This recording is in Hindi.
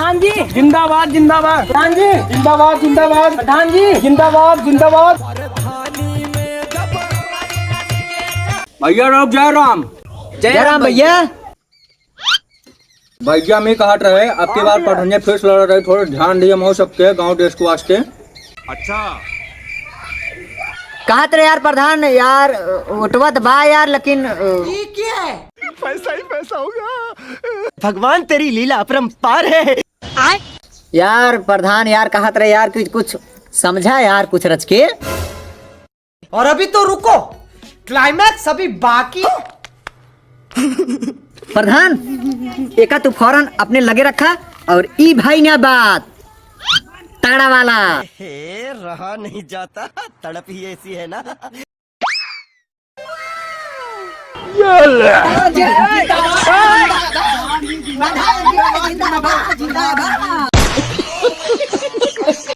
प्रधान जी जिंदाबाद जिंदाबाद प्रधान जी जिंदाबाद जिंदाबाद प्रधान जी जिंदाबाद जिंदाबाद। भैया राम जय राम। जय राम भैया। भैया मैं कहा रहे अब की बार पढ़ने फिर से लड़ रहे, थोड़ा ध्यान दिए हो सकते गांव देश को वास्ते। कहा थे यार प्रधान यार उठवा तो बा यार लेकिन पैसा ही पैसा होगा। भगवान तेरी लीला अपरंपार है। यार प्रधान यार कहा थे यार कुछ समझा यार कुछ रच के। और अभी तो रुको, क्लाइमैक्स अभी बाकी। प्रधान एका तू फौरन अपने लगे रखा और ई भाई ना बात तगड़ा वाला। रहा नहीं जाता, तड़प ही ऐसी है ना। जिंदाबाद।